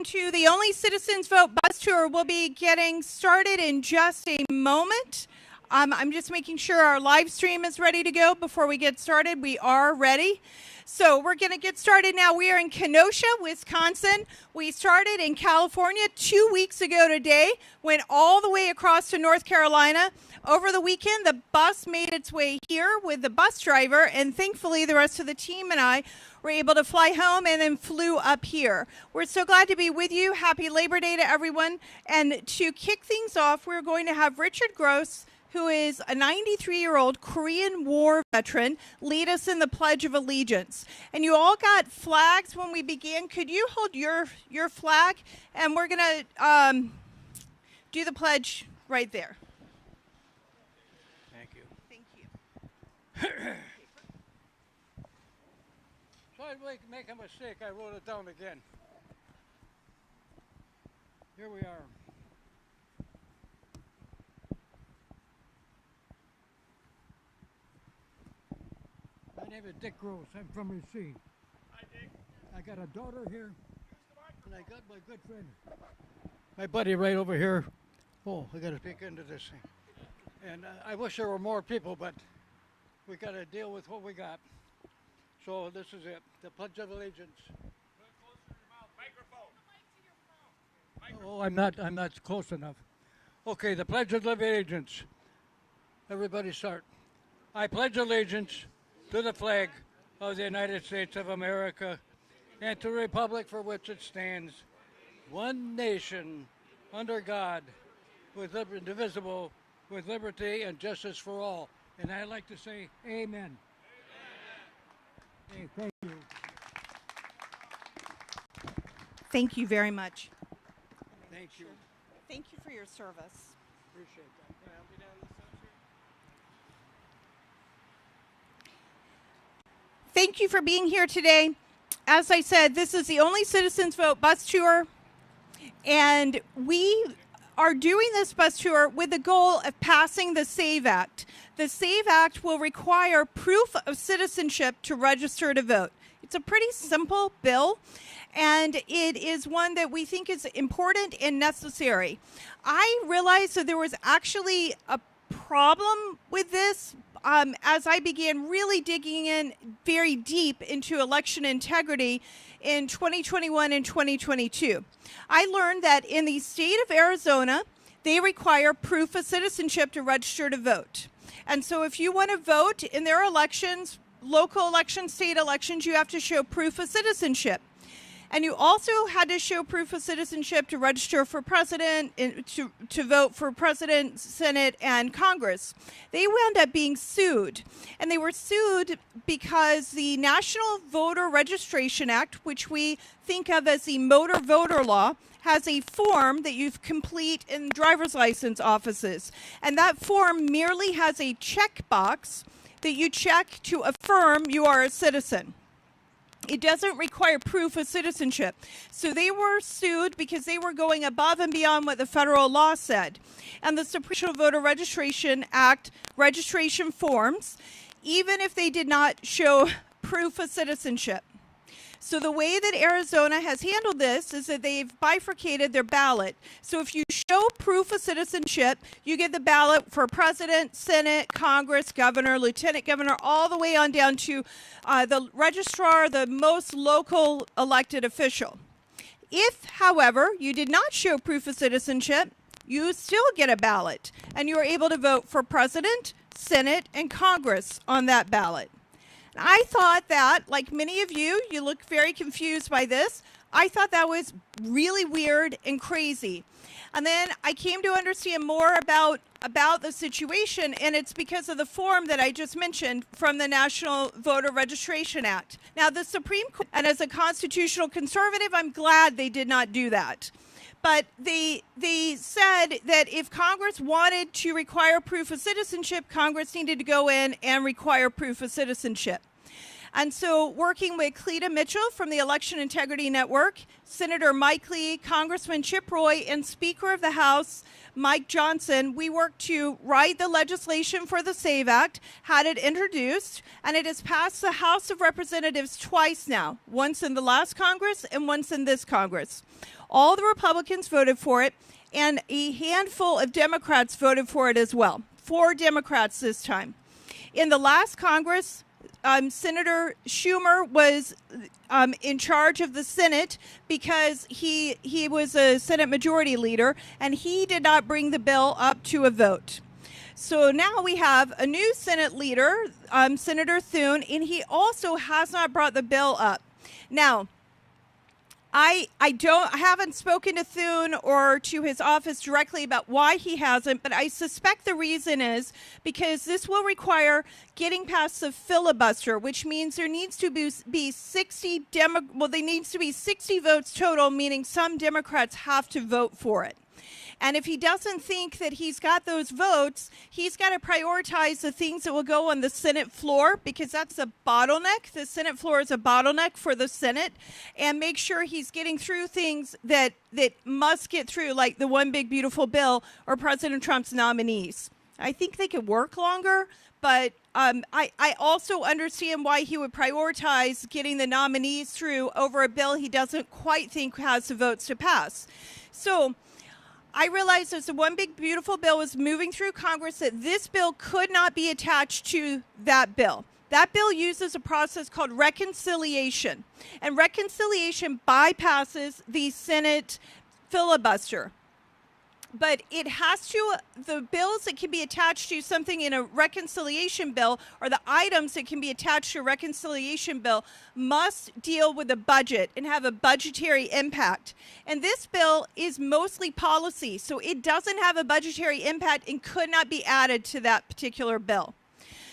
To the Only Citizens Vote bus tour. We'll be getting started in just a moment. I'm just making sure our live stream is ready to go before we get started. We are ready. So we're going to get started now. We are in Kenosha, Wisconsin. We started in California 2 weeks ago today, went all the way across to North Carolina. Over the weekend, the bus made its way here with the bus driver, and thankfully the rest of the team and I were able to fly home and then flew up here. We're so glad to be with you. Happy Labor Day to everyone. And to kick things off, we're going to have Richard Gross, who is a 93-year-old Korean War veteran, lead us in the Pledge of Allegiance. And you all got flags when we began. Could you hold your flag? And we're going to do the pledge right there. Thank you. Thank you. So I'd make a mistake. I wrote it down again. Here we are. My name is Dick Gross. I'm from Racine. Hi, Dick. I got a daughter here, and I got my good friend, my buddy right over here. Oh, I got to speak into this thing. And I wish there were more people, but we got to deal with what we got. So this is it, the Pledge of Allegiance. Microphone. Oh, I'm not close enough. Okay, the Pledge of Allegiance. Everybody start. I pledge allegiance to the flag of the United States of America and to the republic for which it stands, one nation, under God, with indivisible, with liberty and justice for all. And I'd like to say amen. Hey, thank you. Thank you very much. Thank you. Thank you for your service. Appreciate that. Can I help you down this side, sir? Thank you for being here today. As I said, this is the Only Citizens Vote bus tour, and we are doing this bus tour with the goal of passing the SAVE Act. The SAVE Act will require proof of citizenship to register to vote. It's a pretty simple bill, and it is one that we think is important and necessary. I realized that there was actually a problem with this as I began really digging in very deep into election integrity in 2021 and 2022. I learned that in the state of Arizona, they require proof of citizenship to register to vote. And so if you want to vote in their elections, local elections, state elections, you have to show proof of citizenship. And you also had to show proof of citizenship to register for president, to vote for president, Senate, and Congress. They wound up being sued. And they were sued because the National Voter Registration Act, which we think of as the motor voter law, has a form that you complete in driver's license offices. And that form merely has a checkbox that you check to affirm you are a citizen. It doesn't require proof of citizenship. So they were sued because they were going above and beyond what the federal law said. And the Supreme Voter Registration Act registration forms, even if they did not show proof of citizenship. So the way that Arizona has handled this is that they've bifurcated their ballot. So if you show proof of citizenship, you get the ballot for president, Senate, Congress, governor, lieutenant governor, all the way on down to the registrar, the most local elected official. If, however, you did not show proof of citizenship, you still get a ballot, and you are able to vote for president, Senate, and Congress on that ballot. I thought that, like many of you, you look very confused by this. I thought that was really weird and crazy. And then I came to understand more about the situation, and it's because of the form that I just mentioned from the National Voter Registration Act. Now, the Supreme Court, and as a constitutional conservative, I'm glad they did not do that. But they said that if Congress wanted to require proof of citizenship, Congress needed to go in and require proof of citizenship. And so working with Cleta Mitchell from the Election Integrity Network, Senator Mike Lee, Congressman Chip Roy, and Speaker of the House Mike Johnson, we worked to write the legislation for the SAVE Act, had it introduced, and it has passed the House of Representatives twice now, once in the last Congress and once in this Congress. All the Republicans voted for it, and a handful of Democrats voted for it as well. 4 Democrats this time. In the last Congress, Senator Schumer was in charge of the Senate because he was a Senate Majority Leader, and he did not bring the bill up to a vote. So now we have a new Senate leader, Senator Thune, and he also has not brought the bill up. Now, I haven't spoken to Thune or to his office directly about why he hasn't, but I suspect the reason is because this will require getting past the filibuster, which means there needs to be 60 votes total, meaning some Democrats have to vote for it. And if he doesn't think that he's got those votes, he's got to prioritize the things that will go on the Senate floor, because that's a bottleneck. The Senate floor is a bottleneck for the Senate, and make sure he's getting through things that must get through, like the One Big Beautiful Bill or President Trump's nominees. I think they could work longer, but I also understand why he would prioritize getting the nominees through over a bill he doesn't quite think has the votes to pass. So I realized as the One Big Beautiful Bill was moving through Congress that this bill could not be attached to that bill. That bill uses a process called reconciliation, and reconciliation bypasses the Senate filibuster. But it has to, the bills that can be attached to something in a reconciliation bill, or the items that can be attached to a reconciliation bill, must deal with the budget and have a budgetary impact. And this bill is mostly policy, so it doesn't have a budgetary impact and could not be added to that particular bill.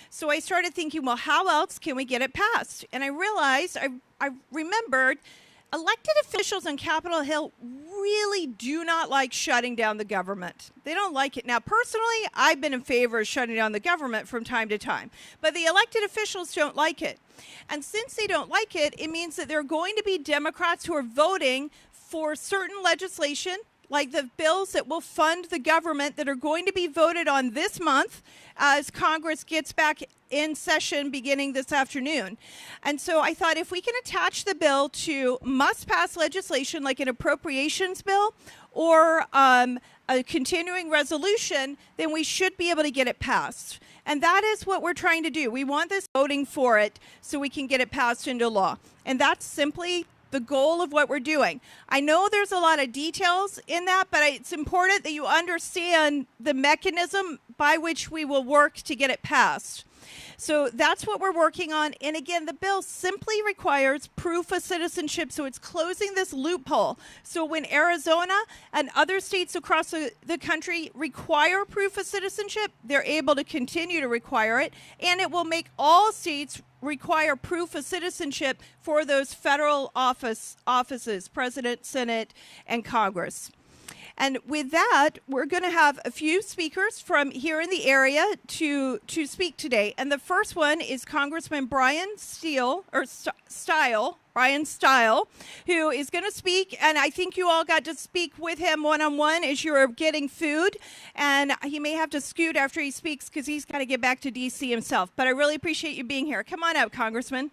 So I started thinking, well, how else can we get it passed? And I realized, I remembered, elected officials on Capitol Hill really do not like shutting down the government. They don't like it. Now, personally, I've been in favor of shutting down the government from time to time, but the elected officials don't like it. And since they don't like it, it means that there are going to be Democrats who are voting for certain legislation, like the bills that will fund the government, that are going to be voted on this month as Congress gets back in session beginning this afternoon. And so I thought, if we can attach the bill to must-pass legislation like an appropriations bill or a continuing resolution, then we should be able to get it passed. And that is what we're trying to do. We want this voting for it so we can get it passed into law. And that's simply the goal of what we're doing. I know there's a lot of details in that, but it's important that you understand the mechanism by which we will work to get it passed. So that's what we're working on. And again, the bill simply requires proof of citizenship, so it's closing this loophole. So when Arizona and other states across the country require proof of citizenship, they're able to continue to require it, and it will make all states require proof of citizenship for those federal offices, President, Senate, and Congress. And with that, we're going to have a few speakers from here in the area to speak today. And the first one is Congressman Brian Stile, who is going to speak. And I think you all got to speak with him one-on-one as you were getting food. And he may have to scoot after he speaks because he's got to get back to D.C. himself. But I really appreciate you being here. Come on up, Congressman.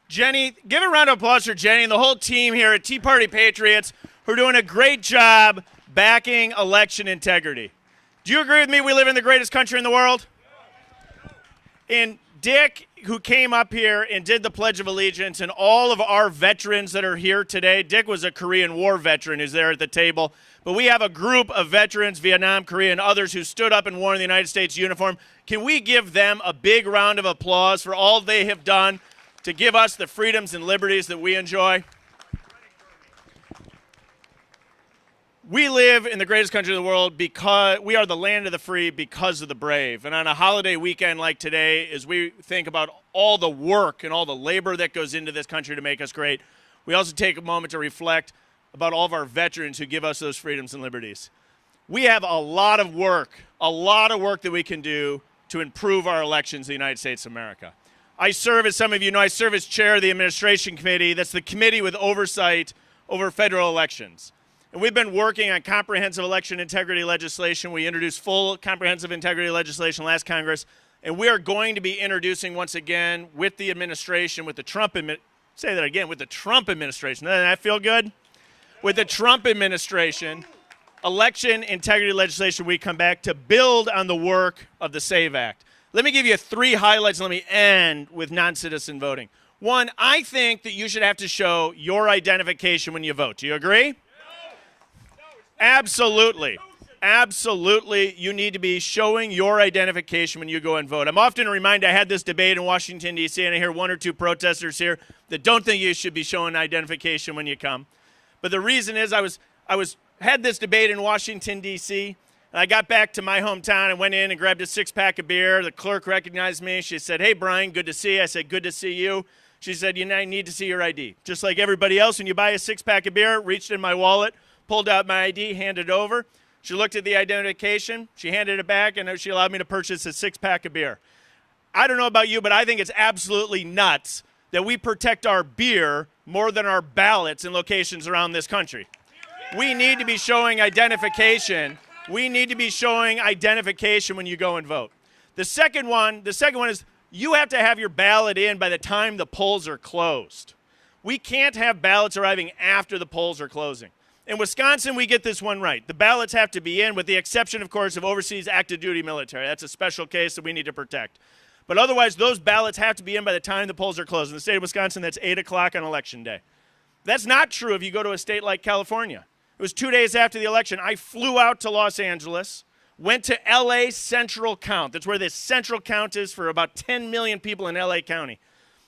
Jenny, give a round of applause for Jenny and the whole team here at Tea Party Patriots who are doing a great job backing election integrity. Do you agree with me we live in the greatest country in the world? And Dick, who came up here and did the Pledge of Allegiance, and all of our veterans that are here today, Dick was a Korean War veteran who's there at the table, but we have a group of veterans, Vietnam, Korea, and others who stood up and wore the United States uniform. Can we give them a big round of applause for all they have done to give us the freedoms and liberties that we enjoy? We live in the greatest country in the world because we are the land of the free because of the brave. And on a holiday weekend like today, as we think about all the work and all the labor that goes into this country to make us great, we also take a moment to reflect about all of our veterans who give us those freedoms and liberties. we have a lot of work that we can do to improve our elections in the United States of America. I serve, as some of you know, I serve as chair of the administration committee. That's the committee with oversight over federal elections. And we've been working on comprehensive election integrity legislation. We introduced full comprehensive integrity legislation last Congress. And we are going to be introducing once again with the administration, with the Trump administration, say that again, with the Trump administration. Doesn't that feel good? With the Trump administration, election integrity legislation, we come back to build on the work of the SAVE Act. Let me give you 3 highlights, and let me end with non-citizen voting. One, I think that you should have to show your identification when you vote. Do you agree? Absolutely. Absolutely, you need to be showing your identification when you go and vote. I'm often reminded, I had this debate in Washington, D.C., and I hear 1 or 2 protesters here that don't think you should be showing identification when you come. But the reason is I had this debate in Washington, D.C., and I got back to my hometown and went in and grabbed a 6-pack of beer. The clerk recognized me. She said, "Hey, Brian, good to see you." I said, "Good to see you." She said, "You need to see your ID." Just like everybody else, when you buy a 6-pack of beer, reached in my wallet, pulled out my ID, handed it over. She looked at the identification, she handed it back, and she allowed me to purchase a 6-pack of beer. I don't know about you, but I think it's absolutely nuts that we protect our beer more than our ballots in locations around this country. We need to be showing identification. We need to be showing identification when you go and vote. The second one is you have to have your ballot in by the time the polls are closed. We can't have ballots arriving after the polls are closing. In Wisconsin, we get this one right. The ballots have to be in, with the exception, of course, of overseas active duty military. That's a special case that we need to protect. But otherwise, those ballots have to be in by the time the polls are closed. In the state of Wisconsin, that's 8 o'clock on Election Day. That's not true if you go to a state like California. It was 2 days after the election. I flew out to Los Angeles, went to L.A. Central Count. That's where the Central Count is for about 10 million people in L.A. County.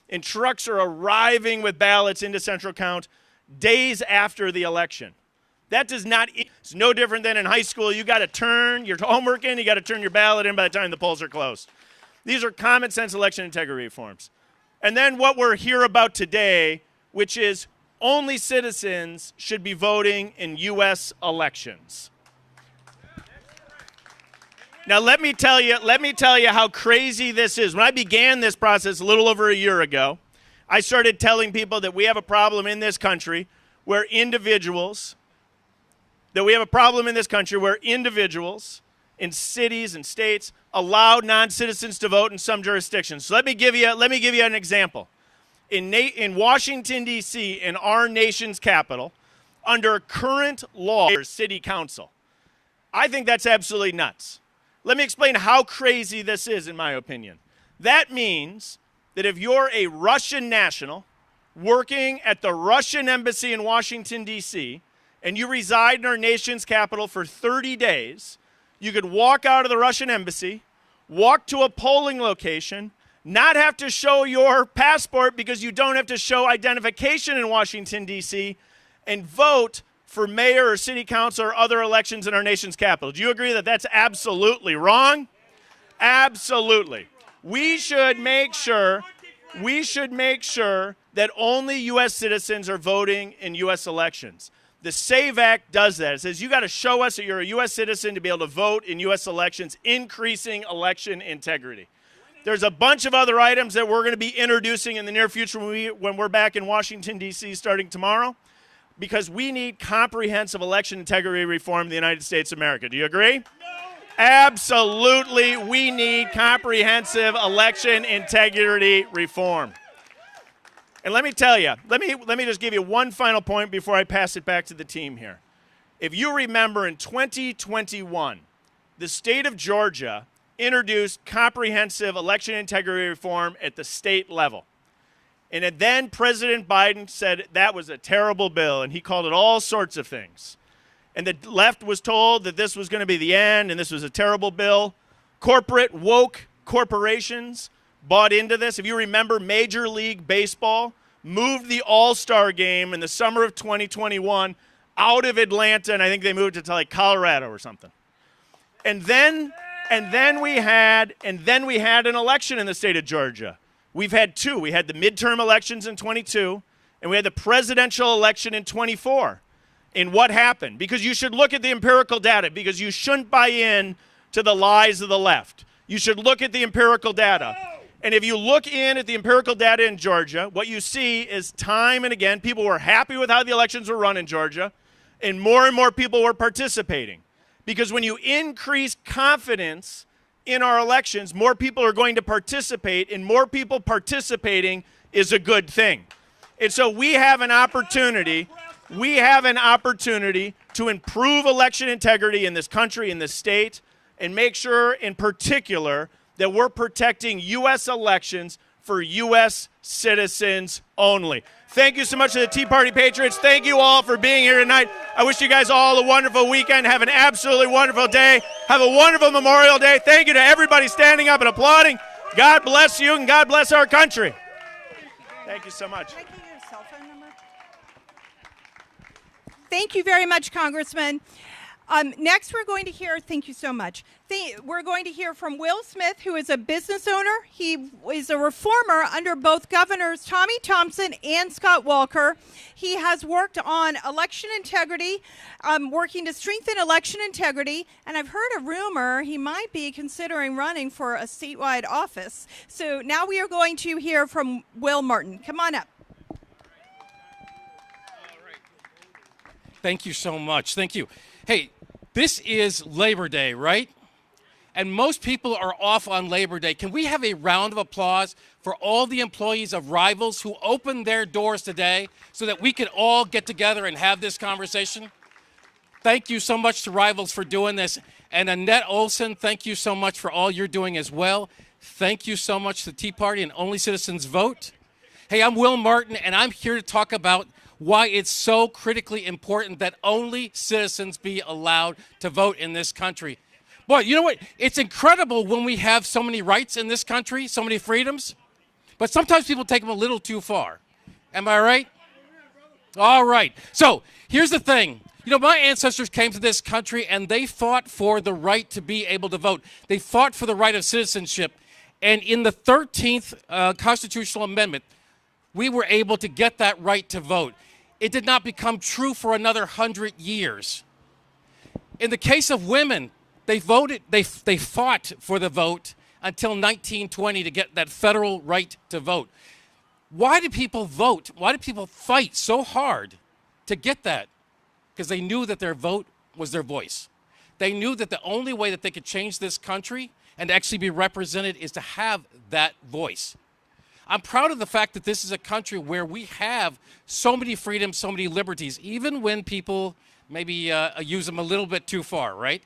And trucks are arriving with ballots into Central Count days after the election. That does not, it's no different than in high school. You got to turn your homework in, you got to turn your ballot in by the time the polls are closed. These are common sense election integrity reforms. And then what we're here about today, which is only citizens should be voting in U.S. elections. Now let me tell you how crazy this is. When I began this process a little over a year ago, I started telling people that we have a problem in this country where individuals in cities and states allow non-citizens to vote in some jurisdictions. So let me give you an example. In Washington, D.C., in our nation's capital, under current law, city council. I think that's absolutely nuts. Let me explain how crazy this is, in my opinion. That means that if you're a Russian national working at the Russian embassy in Washington, D.C., and you reside in our nation's capital for 30 days, you could walk out of the Russian embassy, walk to a polling location, not have to show your passport because you don't have to show identification in Washington, D.C., and vote for mayor or city council or other elections in our nation's capital. Do you agree that that's absolutely wrong? Absolutely. We should make sure that only U.S. citizens are voting in U.S. elections. The SAVE Act does that. It says you got to show us that you're a U.S. citizen to be able to vote in U.S. elections, increasing election integrity. There's a bunch of other items that we're going to be introducing in the near future when we're back in Washington, D.C. starting tomorrow, because we need comprehensive election integrity reform in the United States of America. Do you agree? No. Absolutely, we need comprehensive election integrity reform. And let me tell you, let me just give you one final point before I pass it back to the team here. If you remember, in 2021, the state of Georgia introduced comprehensive election integrity reform at the state level. And then President Biden said that was a terrible bill, and he called it all sorts of things. And the left was told that this was going to be the end, and this was a terrible bill. Corporate, woke corporations bought into this. If you remember, Major League Baseball moved the All-Star game in the summer of 2021 out of Atlanta, and I think they moved it to like Colorado or something. And then we had an election in the state of Georgia. We've had two. We had the midterm elections in 22, and we had the presidential election in 24. in what happened, because you should look at the empirical data, because you shouldn't buy in to the lies of the left. You should look at the empirical data. And if you look in at the empirical data in Georgia, what you see is time and again, people were happy with how the elections were run in Georgia, and more people were participating. Because when you increase confidence in our elections, more people are going to participate, and more people participating is a good thing. And so we have an opportunity to improve election integrity in this country, in this state, and make sure in particular that we're protecting U.S. elections for U.S. citizens only. Thank you so much to the Tea Party Patriots. Thank you all for being here tonight. I wish you guys all a wonderful weekend. Have an absolutely wonderful day. Have a wonderful Memorial Day. Thank you to everybody standing up and applauding. God bless you, and God bless our country. Thank you so much. Can I get your cell phone number? Thank you very much, Congressman. Next, we're going to hear, thank you so much. We're going to hear from Will Smith, who is a business owner. He is a reformer under both Governors Tommy Thompson and Scott Walker. He has worked on election integrity, working to strengthen election integrity, and I've heard a rumor he might be considering running for a statewide office. So now we are going to hear from Will Martin. Come on up. Thank you so much. Thank you. Hey, this is Labor Day, right? And most people are off on Labor Day. Can we have a round of applause for all the employees of Rivals who opened their doors today so that we could all get together and have this conversation? Thank you so much to Rivals for doing this. And Annette Olson, thank you so much for all you're doing as well. Thank you so much to the Tea Party and Only Citizens Vote. Hey, I'm Will Martin, and I'm here to talk about why it's so critically important that only citizens be allowed to vote in this country. Boy, you know what? It's incredible when we have so many rights in this country, so many freedoms, but sometimes people take them a little too far. Am I right? All right. So here's the thing. You know, my ancestors came to this country and they fought for the right to be able to vote. They fought for the right of citizenship. And in the 13th Constitutional Amendment, we were able to get that right to vote. It did not become true for another 100 years. In the case of women, they fought for the vote until 1920 to get that federal right to vote. Why do people vote? Why do people fight so hard to get that? Because they knew that their vote was their voice. They knew that the only way that they could change this country and actually be represented is to have that voice. I'm proud of the fact that this is a country where we have so many freedoms, so many liberties, even when people maybe use them a little bit too far, right?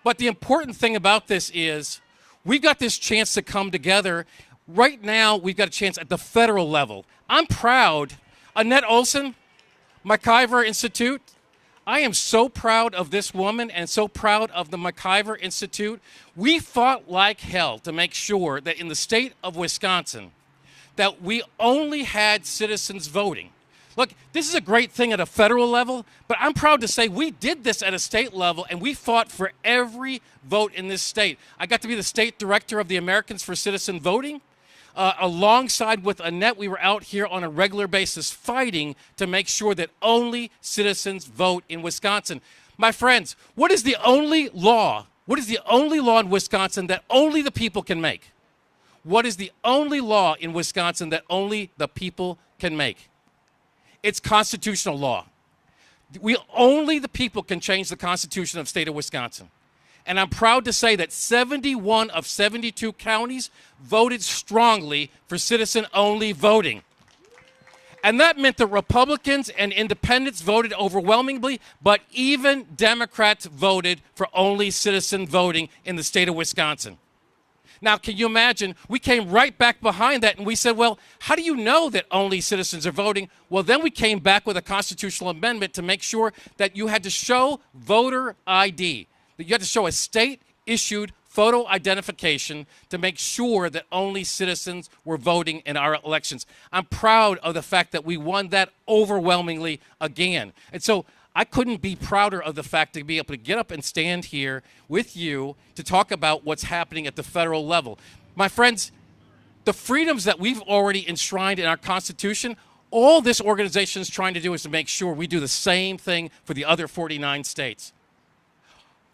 But the important thing about this is we've got this chance to come together. Right now, we've got a chance at the federal level. I'm proud. Annette Olson, MacIver Institute, I am so proud of this woman and so proud of the MacIver Institute. We fought like hell to make sure that in the state of Wisconsin, that we only had citizens voting. Look, this is a great thing at a federal level, but I'm proud to say we did this at a state level, and we fought for every vote in this state. I got to be the state director of the Americans for Citizen Voting. Alongside with Annette, we were out here on a regular basis fighting to make sure that only citizens vote in Wisconsin. My friends, what is the only law? What is the only law in Wisconsin that only the people can make? What is the only law in Wisconsin that only the people can make? It's constitutional law. Only the people can change the Constitution of the state of Wisconsin. And I'm proud to say that 71 of 72 counties voted strongly for citizen-only voting. And that meant that Republicans and independents voted overwhelmingly, but even Democrats voted for only citizen voting in the state of Wisconsin. Now, can you imagine? We came right back behind that and we said, well, how do you know that only citizens are voting? Well, then we came back with a constitutional amendment to make sure that you had to show voter ID, that you had to show a state-issued photo identification to make sure that only citizens were voting in our elections. I'm proud of the fact that we won that overwhelmingly again. And so I couldn't be prouder of the fact to be able to get up and stand here with you to talk about what's happening at the federal level. My friends, the freedoms that we've already enshrined in our Constitution All this organization is trying to do is to make sure we do the same thing for the other 49 states.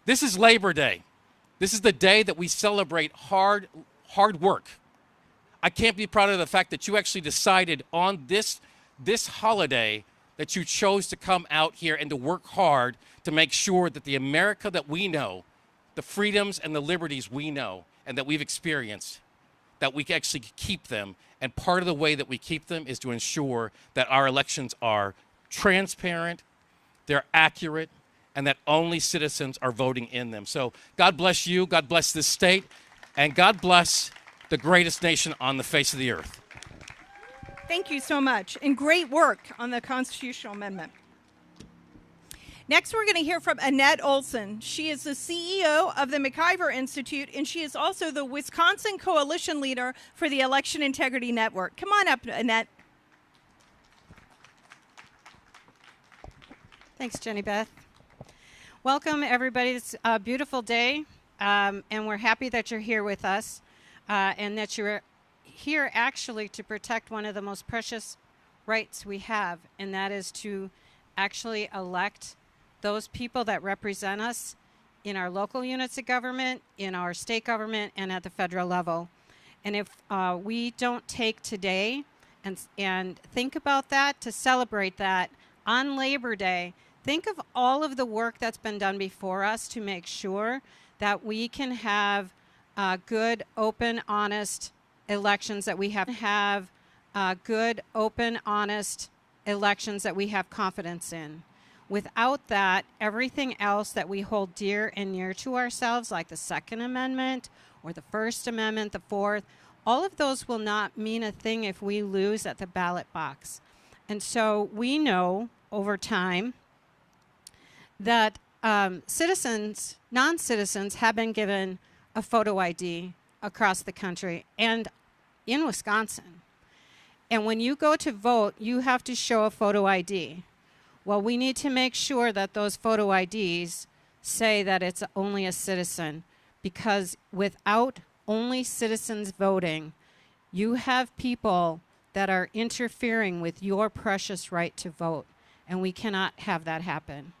This is Labor Day. This is the day that we celebrate hard work. I can't be proud of the fact that you actually decided on this holiday that you chose to come out here and to work hard to make sure that the America that we know, the freedoms and the liberties we know and that we've experienced, that we can actually keep them. And part of the way that we keep them is to ensure that our elections are transparent, they're accurate, and that only citizens are voting in them. So God bless you, God bless this state, and God bless the greatest nation on the face of the earth. Thank you so much, and great work on the constitutional amendment. Next, we're going to hear from Annette Olson. She is the CEO of the MacIver Institute, and she is also the Wisconsin Coalition Leader for the Election Integrity Network. Come on up, Annette. Thanks, Jenny Beth. Welcome, everybody. It's a beautiful day, and we're happy that you're here with us, and that you're here actually to protect one of the most precious rights we have, and that is to actually elect those people that represent us in our local units of government, in our state government, and at the federal level. And if we don't take today and think about that, to celebrate that on Labor Day, think of all of the work that's been done before us to make sure that we can have good, open, honest elections, that we have good, open, honest elections that we have confidence in. Without that, everything else that we hold dear and near to ourselves, like the Second Amendment or the First Amendment, the Fourth, all of those will not mean a thing if we lose at the ballot box. And so we know over time that citizens, non-citizens, have been given a photo ID across the country and in Wisconsin. And when you go to vote, you have to show a photo ID. Well, we need to make sure that those photo IDs say that it's only a citizen, because without only citizens voting, you have people that are interfering with your precious right to vote, and we cannot have that happen.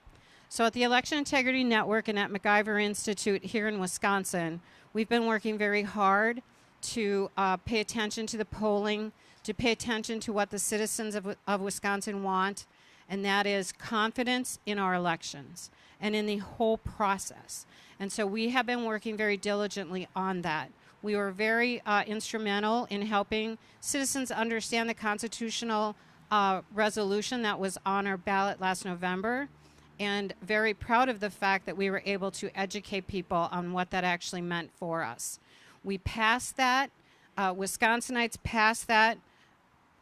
So at the Election Integrity Network and at MacIver Institute here in Wisconsin, we've been working very hard to pay attention to the polling, to pay attention to what the citizens of Wisconsin want, and that is confidence in our elections and in the whole process. And so we have been working very diligently on that. We were very instrumental in helping citizens understand the constitutional resolution that was on our ballot last November, and very proud of the fact that we were able to educate people on what that actually meant for us. We passed that. Wisconsinites passed that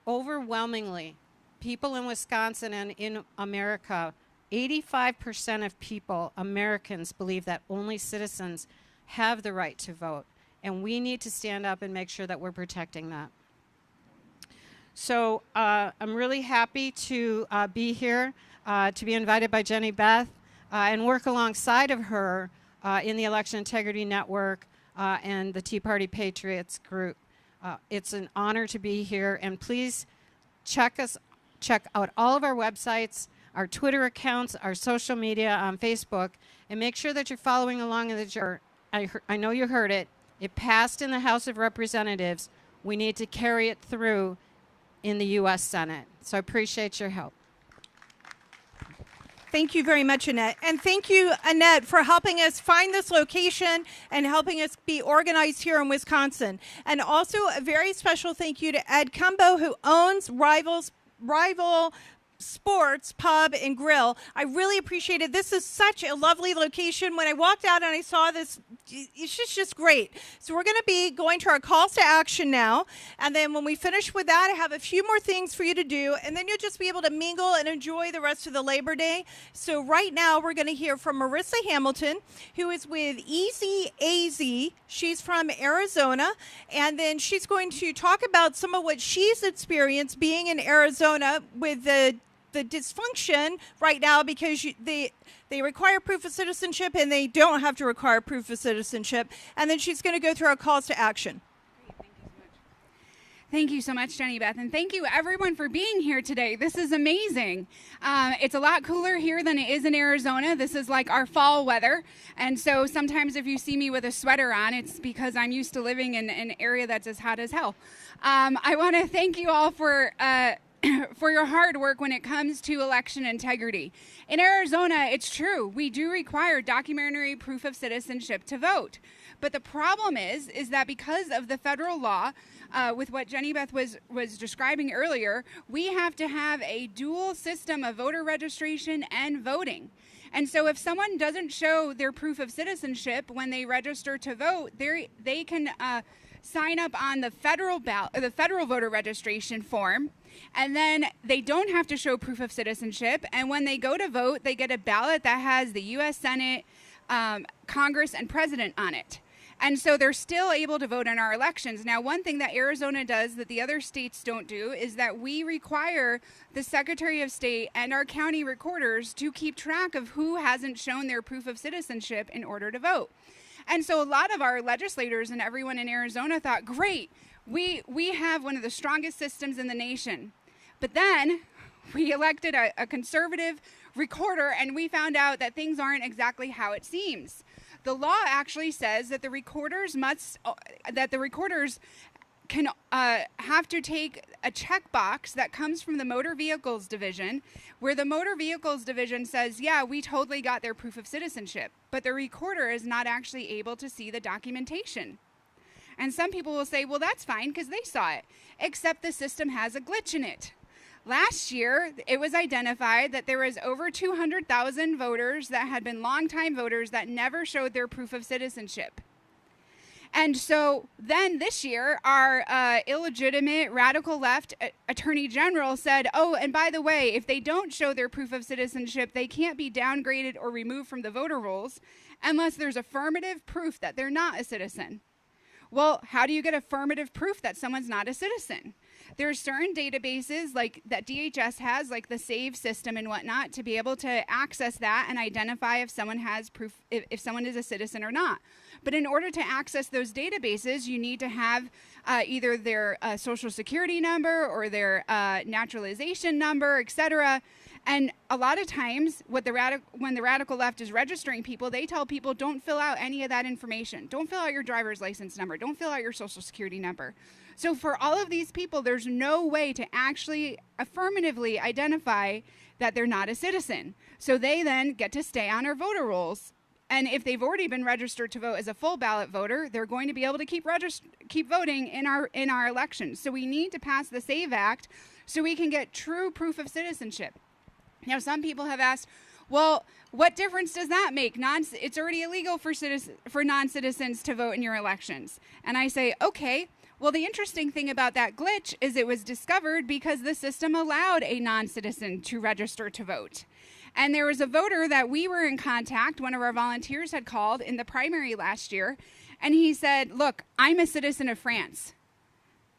overwhelmingly. People in Wisconsin and in America, 85% of people, Americans, believe that only citizens have the right to vote. And we need to stand up and make sure that we're protecting that. So I'm really happy to be here, to be invited by Jenny Beth and work alongside of her in the Election Integrity Network and the Tea Party Patriots group. It's an honor to be here, and please check out all of our websites, our Twitter accounts, our social media on Facebook, and make sure that you're following along in the I know you heard it. It passed in the House of Representatives. We need to carry it through in the U.S. Senate. So I appreciate your help. Thank you very much, Annette. And thank you, Annette, for helping us find this location and helping us be organized here in Wisconsin. And also a very special thank you to Ed Cumbo, who owns Rival Sports Pub and Grill. I really appreciate it. This is such a lovely location. When I walked out and I saw this, it's just great. So we're going to be going to our calls to action now. And then when we finish with that, I have a few more things for you to do. And then you'll just be able to mingle and enjoy the rest of the Labor Day. So right now, we're going to hear from Marissa Hamilton, who is with Easy AZ. She's from Arizona. And then she's going to talk about some of what she's experienced being in Arizona with the dysfunction right now, because they require proof of citizenship and they don't have to require proof of citizenship. And then she's going to go through our calls to action. Thank you so much, Jenny Beth, and thank you everyone for being here today. This is amazing. It's a lot cooler here than it is in Arizona. This is like our fall weather, and so sometimes if you see me with a sweater on, it's because I'm used to living in an area that's as hot as hell. I want to thank you all for for your hard work when it comes to election integrity. In Arizona, it's true, we do require documentary proof of citizenship to vote. But the problem is that because of the federal law, with what Jenny Beth was describing earlier, we have to have a dual system of voter registration and voting. And so if someone doesn't show their proof of citizenship when they register to vote, they can sign up on the federal voter registration form, and then they don't have to show proof of citizenship. And when they go to vote, they get a ballot that has the U.S. Senate, Congress, and President on it. And so they're still able to vote in our elections. Now, one thing that Arizona does that the other states don't do is that we require the Secretary of State and our county recorders to keep track of who hasn't shown their proof of citizenship in order to vote. And so a lot of our legislators and everyone in Arizona thought, great, we have one of the strongest systems in the nation. But then we elected a conservative recorder, and we found out that things aren't exactly how it seems. The law actually says that the recorders can have to take a checkbox that comes from the Motor Vehicles Division, where the Motor Vehicles Division says, yeah, we totally got their proof of citizenship, but the recorder is not actually able to see the documentation. And some people will say, well, that's fine because they saw it, except the system has a glitch in it. Last year, it was identified that there was over 200,000 voters that had been longtime voters that never showed their proof of citizenship. And so then this year, our illegitimate radical left attorney general said, oh, and by the way, if they don't show their proof of citizenship, they can't be downgraded or removed from the voter rolls unless there's affirmative proof that they're not a citizen. Well, how do you get affirmative proof that someone's not a citizen? There's certain databases like that DHS has, like the SAVE system and whatnot, to be able to access that and identify if someone has proof, if someone is a citizen or not. But in order to access those databases, you need to have either their social security number or their naturalization number, etc. And a lot of times, when the radical left is registering people, they tell people, don't fill out any of that information. Don't fill out your driver's license number. Don't fill out your social security number. So for all of these people, there's no way to actually affirmatively identify that they're not a citizen. So they then get to stay on our voter rolls. And if they've already been registered to vote as a full ballot voter, they're going to be able to keep voting in our elections. So we need to pass the SAVE Act so we can get true proof of citizenship. Now, some people have asked, well, what difference does that make? It's already illegal for non-citizens to vote in your elections. And I say, okay, well, the interesting thing about that glitch is it was discovered because the system allowed a non-citizen to register to vote. And there was a voter that we were in contact, one of our volunteers had called in the primary last year, and he said, look, I'm a citizen of France.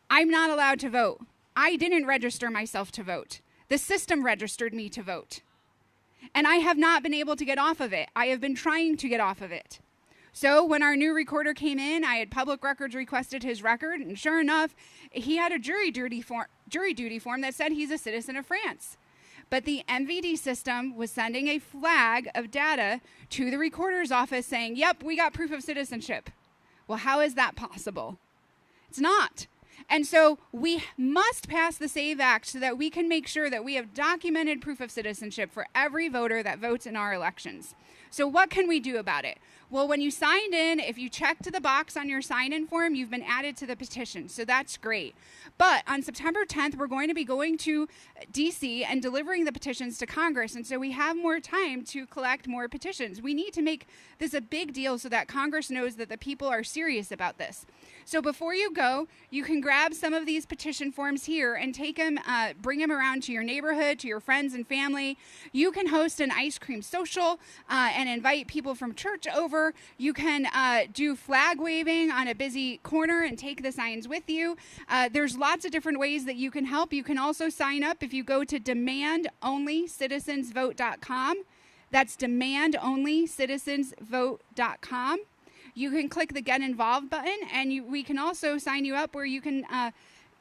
I'm not allowed to vote. I didn't register myself to vote. The system registered me to vote. And I have not been able to get off of it. I have been trying to get off of it. So when our new recorder came in, I had Public Records requested his record, and sure enough, he had a jury duty form that said he's a citizen of France. But the MVD system was sending a flag of data to the recorder's office saying, yep, we got proof of citizenship. Well, how is that possible? It's not. And so we must pass the SAVE Act so that we can make sure that we have documented proof of citizenship for every voter that votes in our elections. So what can we do about it? Well, when you signed in, if you checked the box on your sign-in form, you've been added to the petition. So that's great. But on September 10th, we're going to be going to D.C. and delivering the petitions to Congress. And so we have more time to collect more petitions. We need to make this a big deal so that Congress knows that the people are serious about this. So before you go, you can grab some of these petition forms here and take them, bring them around to your neighborhood, to your friends and family. You can host an ice cream social and invite people from church over. You can do flag waving on a busy corner and take the signs with you. There's lots of different ways that you can help. You can also sign up if you go to demandonlycitizensvote.com. That's demandonlycitizensvote.com. You can click the Get Involved button, and we can also sign you up where you can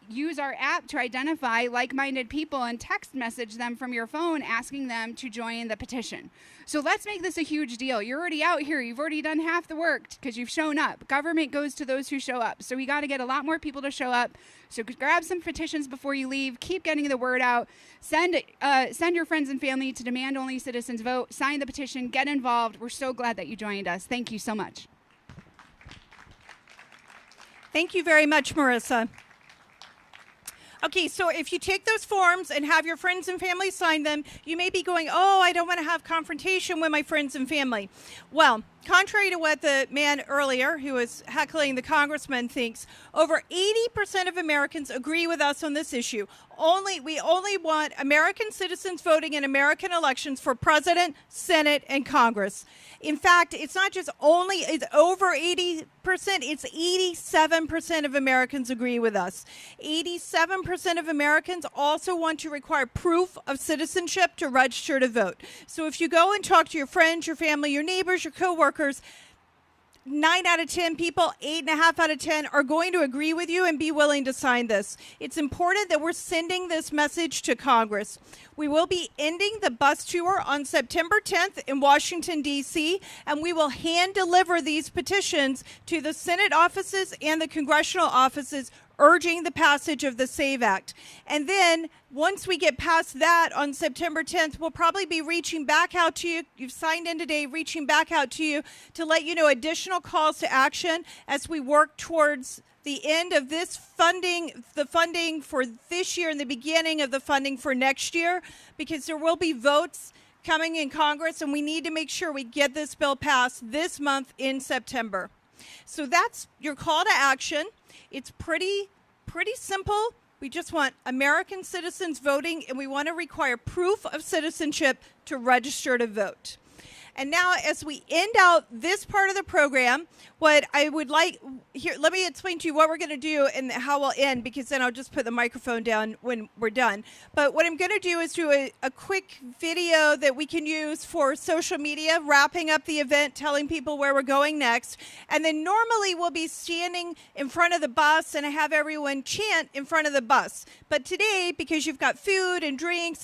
use our app to identify like-minded people and text message them from your phone asking them to join the petition. So let's make this a huge deal. You're already out here. You've already done half the work because you've shown up. Government goes to those who show up. So we got to get a lot more people to show up. So grab some petitions before you leave. Keep getting the word out. Send your friends and family to Demand Only Citizens Vote. Sign the petition. Get involved. We're so glad that you joined us. Thank you so much. Thank you very much, Marissa. Okay, so if you take those forms and have your friends and family sign them, you may be going, oh, I don't want to have confrontation with my friends and family. Well, contrary to what the man earlier who was heckling the congressman thinks, over 80% of Americans agree with us on this issue. We only want American citizens voting in American elections for president, Senate, and Congress. In fact, it's not just it's over 80%, it's 87% of Americans agree with us. 87% of Americans also want to require proof of citizenship to register to vote. So if you go and talk to your friends, your family, your neighbors, your coworkers, 9 out of 10 people, 8.5 out of 10 are going to agree with you and be willing to sign this. It's important that we're sending this message to Congress. We will be ending the bus tour on September 10th in Washington, D.C., and we will hand deliver these petitions to the Senate offices and the congressional offices urging the passage of the SAVE Act. And then once we get past that on September 10th, we'll probably be reaching back out to you. You've signed in today, reaching back out to you to let you know additional calls to action as we work towards the end of this funding, the funding for this year and the beginning of the funding for next year, because there will be votes coming in Congress, and we need to make sure we get this bill passed this month in September. So that's your call to action. It's pretty simple. We just want American citizens voting, and we want to require proof of citizenship to register to vote. And now, as we end out this part of the program, what I would like here, let me explain to you what we're going to do and how we'll end, because then I'll just put the microphone down when we're done. But what I'm going to do is do a quick video that we can use for social media, wrapping up the event, telling people where we're going next. And then normally we'll be standing in front of the bus and have everyone chant in front of the bus. But today, because you've got food and drinks,